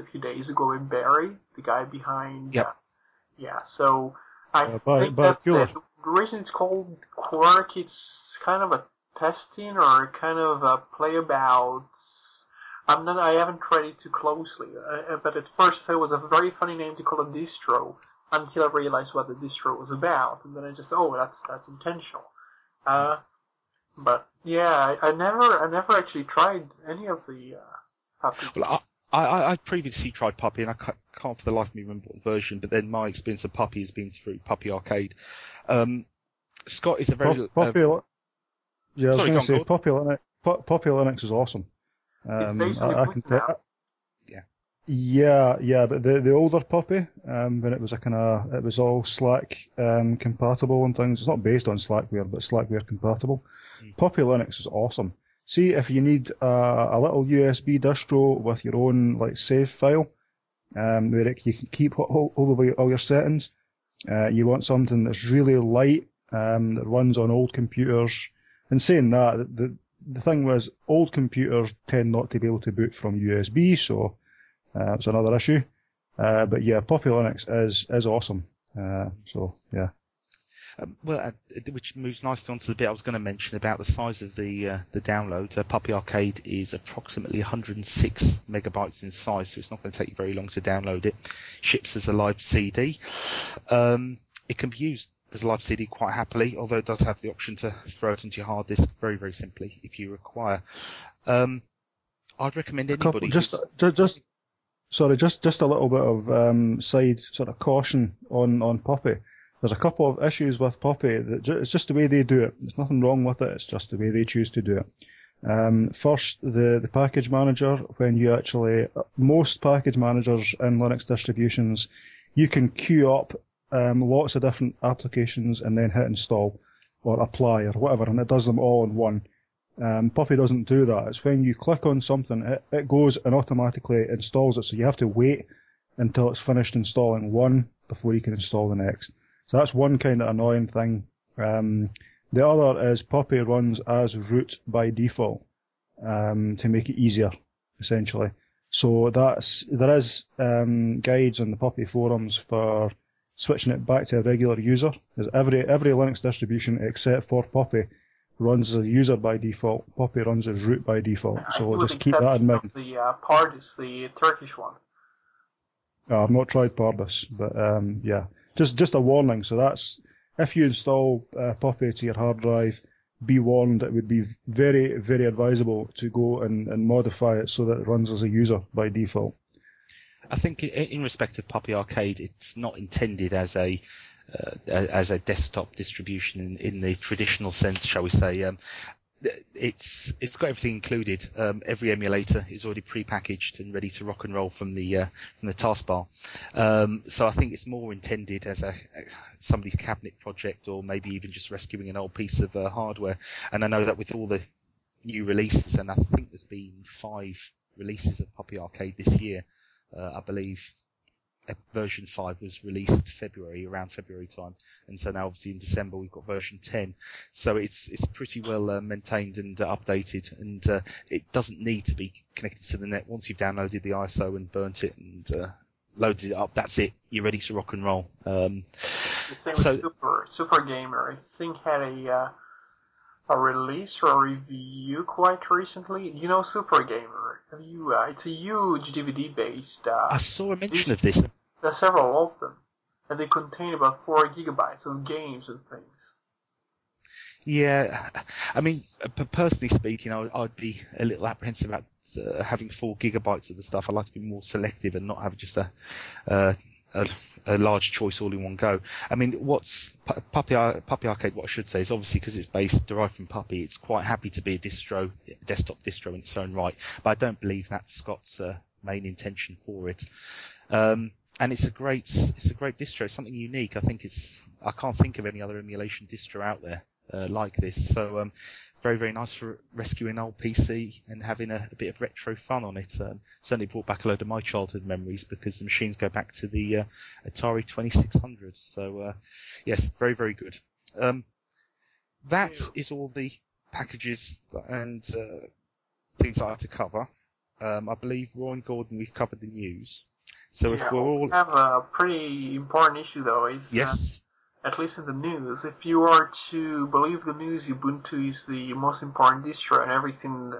a few days ago with Barry, the guy behind. Yep. So I think that's it. The reason it's called Quirk, it's kind of a testing or kind of a play about. I haven't read it too closely, but at first it was a very funny name to call a distro until I realized what the distro was about, and then I just, that's intentional. But yeah, I never actually tried any of the Puppy. Well, I previously tried Puppy, and I can't for the life of me remember what version, but then my experience of Puppy has been through Puppy Arcade. Scott is a very... Puppy, yeah, I was sorry, going to say, Puppy Linux is awesome. It's basically Yeah, but the older Puppy, when it was it was all Slack compatible and things. It's not based on Slackware, but Slackware compatible. Puppy Linux is awesome. See, if you need a little USB distro with your own save file, where you can keep all your settings, you want something that's really light, that runs on old computers. And saying that, the thing was, old computers tend not to be able to boot from USB, so it's another issue. But yeah, Puppy Linux is awesome. So yeah. Which moves nicely onto the bit I was going to mention about the size of the download. Puppy Arcade is approximately 106 megabytes in size, so it's not going to take you very long to download it. Ships as a live CD. It can be used as a live CD quite happily, although it does have the option to throw it onto your hard disk very, very simply if you require. I'd recommend anybody. Just a little bit of side sort of caution on Puppy. There's a couple of issues with Puppy. It's just the way they do it. There's nothing wrong with it. It's just the way they choose to do it. First, the package manager. When you most package managers in Linux distributions, you can queue up lots of different applications and then hit install or apply or whatever, and it does them all in one. Puppy doesn't do that. It's when you click on something, it goes and automatically installs it, so you have to wait until it's finished installing one before you can install the next. So that's one kind of annoying thing. The other is Puppy runs as root by default, to make it easier, essentially. So there is guides on the Puppy forums for switching it back to a regular user. There's every Linux distribution except for Puppy runs as a user by default. Puppy runs as root by default. So just keep that in mind. The Pardis, the Turkish one. I've not tried Pardis, but yeah. Just a warning. So that's, if you install Puppy to your hard drive, be warned it would be very, very advisable to go and modify it so that it runs as a user by default. I think in respect of Puppy Arcade, it's not intended as a desktop distribution in the traditional sense, shall we say. It's got everything included. Every emulator is already pre-packaged and ready to rock and roll from the taskbar. So I think it's more intended as somebody's cabinet project, or maybe even just rescuing an old piece of hardware. And I know that with all the new releases, and I think there's been 5 releases of Puppy Arcade this year. I believe version 5 was released around February time, and so now obviously in December we've got version 10. So it's pretty well maintained and updated, and it doesn't need to be connected to the net. Once you've downloaded the ISO and burnt it and loaded it up, that's it. You're ready to rock and roll. The same with Super Gamer. I think had a release or a review quite recently. You know Super Gamer? Have you? It's a huge DVD-based. I saw a mention of this. There are several of them, and they contain about 4 gigabytes of games and things. Yeah, I mean, personally speaking, I'd be a little apprehensive about having 4 gigabytes of the stuff. I'd like to be more selective and not have just a large choice all in one go. I mean, what's Puppy Arcade, what I should say is obviously because it's derived from Puppy, it's quite happy to be a desktop distro in its own right, but I don't believe that's Scott's main intention for it. And it's a great distro, it's something unique. I can't think of any other emulation distro out there like this. So very, very nice for rescuing an old PC and having a bit of retro fun on it. Certainly brought back a load of my childhood memories because the machines go back to the Atari 2600. So yes, very, very good. That is all the packages and things I have to cover. I believe Roy and Gordon, we've covered the news. So if Yeah, we're all... we have a pretty important issue, though, is Yes. At least in the news, if you are to believe the news, Ubuntu is the most important distro, and everything,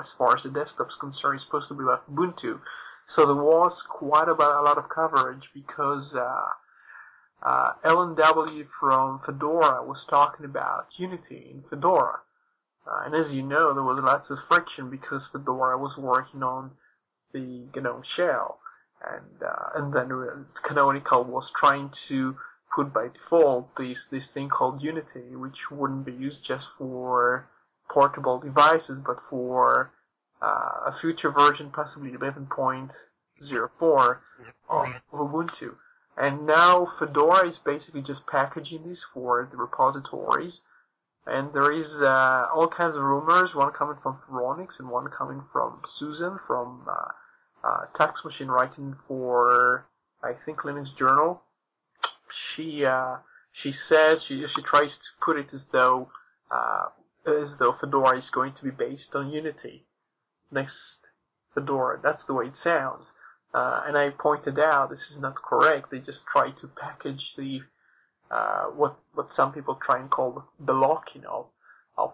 as far as the desktop's concerned, is supposed to be like Ubuntu. So there was quite a lot of coverage because L&W from Fedora was talking about Unity in Fedora. And as you know, there was lots of friction because Fedora was working on the GNOME shell, and then Canonical was trying to put by default this thing called Unity, which wouldn't be used just for portable devices, but for a future version, possibly 11.04 of Ubuntu. And now Fedora is basically just packaging this for the repositories, and there is all kinds of rumors, one coming from Phoronix and one coming from Susan from Tax Machine writing for, I think, Linux Journal. She says she tries to put it as though Fedora is going to be based on Unity next Fedora. That's the way it sounds. And I pointed out this is not correct. They just try to package the what some people try and call the locking of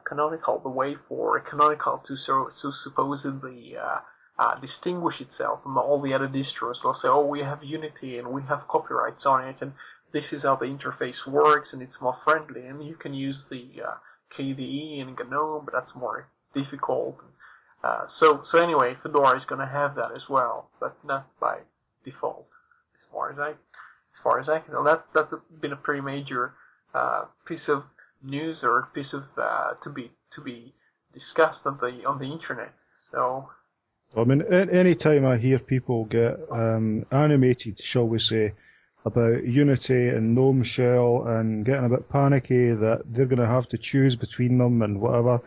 Canonical, the way for Canonical to supposedly distinguish itself from all the other distros. They'll say, oh, we have Unity and we have copyrights on it, and this is how the interface works, and it's more friendly, and you can use the KDE and GNOME, but that's more difficult. So anyway, Fedora is going to have that as well, but not by default, as far as I can tell. That's been a pretty major piece of news or piece of to be discussed on the internet. So. I mean, any time I hear people get animated, shall we say, about Unity and GNOME Shell and getting a bit panicky that they're going to have to choose between them and whatever,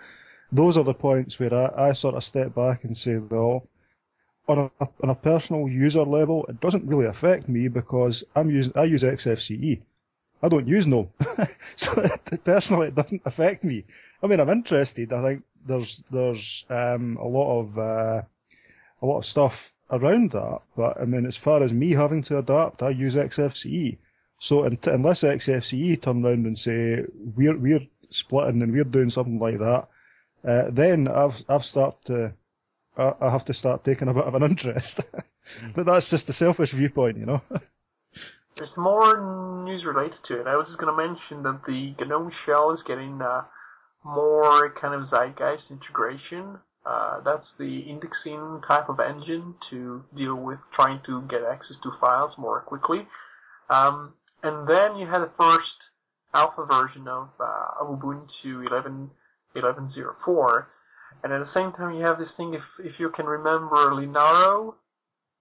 those are the points where I sort of step back and say, well, on a personal user level, it doesn't really affect me because I use XFCE. I don't use GNOME. So personally, it doesn't affect me. I mean, I'm interested. I think there's a lot of stuff around that, but I mean, as far as me having to adapt, I use XFCE. So unless XFCE turn around and say we're splitting and we're doing something like that, then I have to start taking a bit of an interest. But that's just the selfish viewpoint, There's more news related to it. I was just going to mention that the GNOME shell is getting more kind of zeitgeist integration. That's the indexing type of engine to deal with trying to get access to files more quickly. And then you had the first alpha version of Ubuntu 11.04. And at the same time you have this thing, if you can remember Linaro,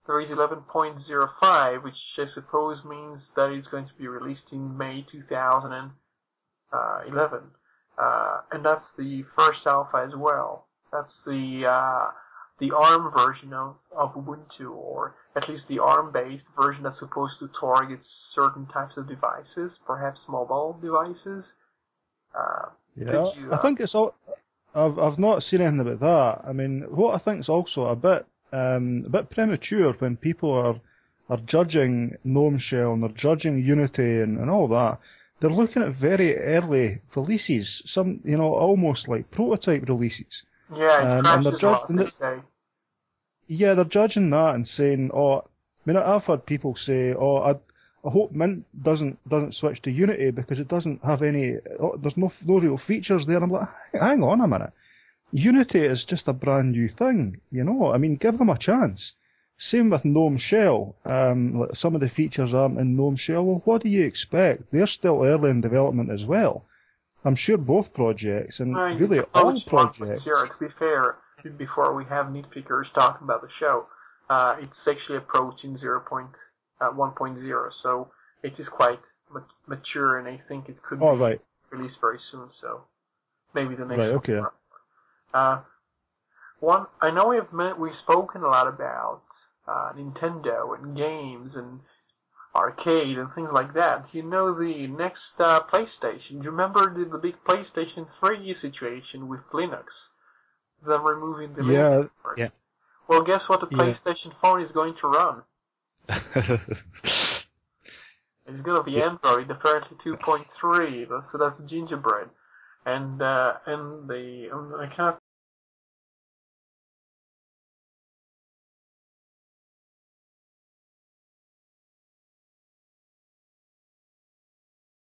there is 11.05, which I suppose means that it's going to be released in May 2011. And that's the first alpha as well. That's the ARM version of Ubuntu, or at least the ARM-based version that's supposed to target certain types of devices, perhaps mobile devices. Yeah, I think it's all. I've not seen anything about that. I mean, what I think is also a bit premature when people are judging GNOME Shell and they're judging Unity and all that. They're looking at very early releases, some almost like prototype releases. Yeah, it crashes a lot, they say. Yeah, they're judging that and saying, I mean, I've heard people say, I hope Mint doesn't switch to Unity because it doesn't have any, there's no real features there. I'm like, hang on a minute. Unity is just a brand new thing, I mean, give them a chance. Same with GNOME Shell. Some of the features aren't in GNOME Shell. Well, what do you expect? They're still early in development as well. I'm sure both projects, and really all projects. To be fair, before we have nitpickers talking about the show, it's actually approaching 1.0, so it is quite mature, and I think it could be released very soon. So maybe the next one. Okay. I know we've spoken a lot about Nintendo and games and arcade and things like that. The next PlayStation, do you remember the big PlayStation 3 situation with Linux? Them removing the Linux support? Yeah. Well, guess what the PlayStation phone is going to run? It's going to be Android, apparently 2.3, so that's gingerbread. And I cannot